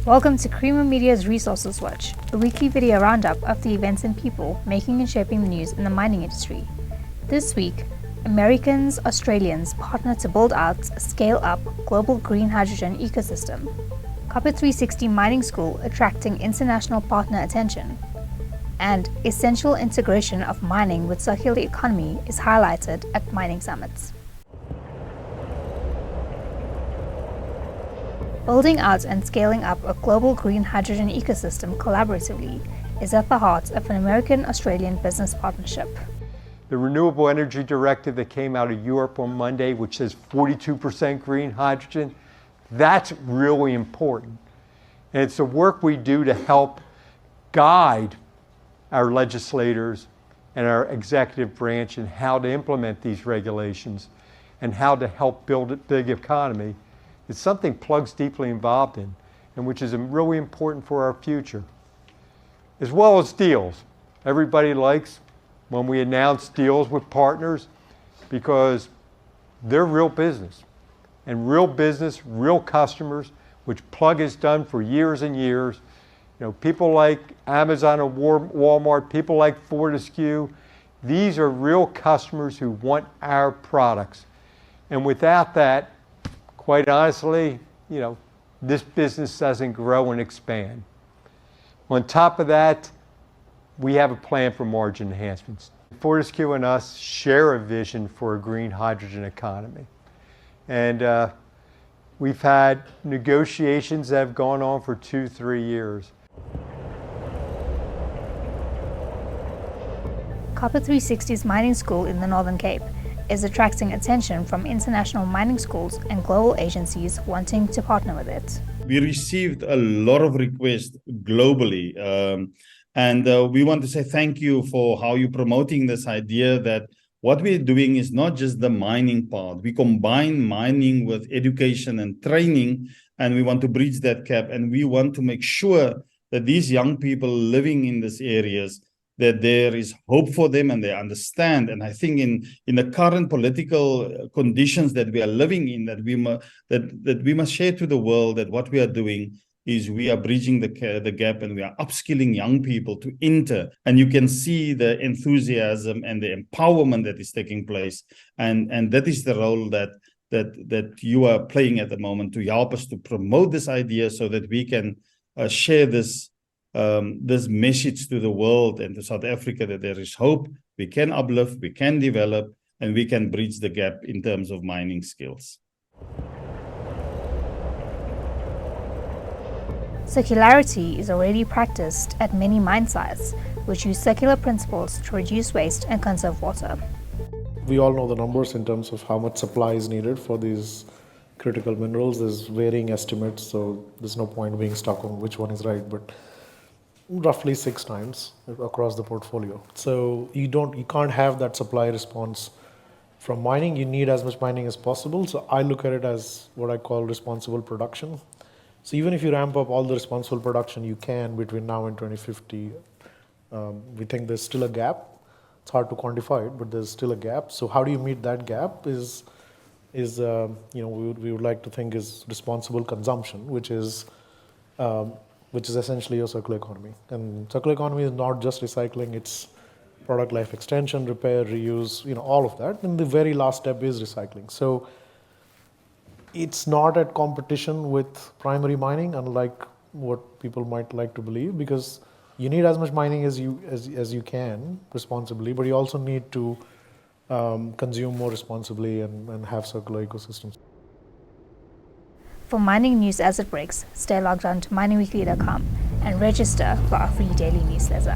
Welcome to Creamer Media's Resources Watch, a weekly video roundup of the events and people making and shaping the news in the mining industry. This week, Americans, Australians partner to build out a scale-up global green hydrogen ecosystem. Copper 360 Mining School attracting international partner attention. And essential integration of mining with circular economy is highlighted at mining summits. Building out and scaling up a global green hydrogen ecosystem collaboratively is at the heart of an American-Australian business partnership. The Renewable Energy Directive that came out of Europe on Monday, which says 42% green hydrogen, that's really important. And it's the work we do to help guide our legislators and our executive branch in how to implement these regulations and how to help build a big economy. It's something Plug's deeply involved in, and which is really important for our future. As well as deals. Everybody likes when we announce deals with partners because they're real business. And real business, real customers, which Plug has done for years and years. You know, people like Amazon and Walmart, people like Fortescue, these are real customers who want our products. And without that, quite honestly, you know, this business doesn't grow and expand. On top of that, we have a plan for margin enhancements. Fortescue and us share a vision for a green hydrogen economy. And we've had negotiations that have gone on for 2-3 years. Copper 360's mining school in the Northern Cape is attracting attention from international mining schools and global agencies wanting to partner with it. We received a lot of requests globally, and we want to say thank you for how you're promoting this idea that what we're doing is not just the mining part. We combine mining with education and training, and we want to bridge that gap, and we want to make sure that these young people living in these areas, that there is hope for them and they understand. And I think in the current political conditions that we are living in, that we must share to the world that what we are doing is we are bridging the gap and we are upskilling young people to enter. And you can see the enthusiasm and the empowerment that is taking place. And that is the role that you are playing at the moment to help us to promote this idea so that we can share this message to the world and to South Africa that there is hope, we can uplift, we can develop, and we can bridge the gap in terms of mining skills. Circularity is already practiced at many mine sites, which use circular principles to reduce waste and conserve water. We all know the numbers in terms of how much supply is needed for these critical minerals. There's varying estimates, so there's no point being stuck on which one is right, but roughly 6 times across the portfolio. So you can't have that supply response from mining. You need as much mining as possible. So I look at it as what I call responsible production. So even if you ramp up all the responsible production you can between now and 2050, we think there's still a gap. It's hard to quantify it, but there's still a gap. So how do you meet that gap is we would like to think is responsible consumption, which is essentially your circular economy. And circular economy is not just recycling, it's product life extension, repair, reuse, all of that. And the very last step is recycling. So it's not at competition with primary mining, unlike what people might like to believe, because you need as much mining as you can responsibly, but you also need to consume more responsibly and have circular ecosystems. For mining news as it breaks, stay logged on to miningweekly.com and register for our free daily newsletter.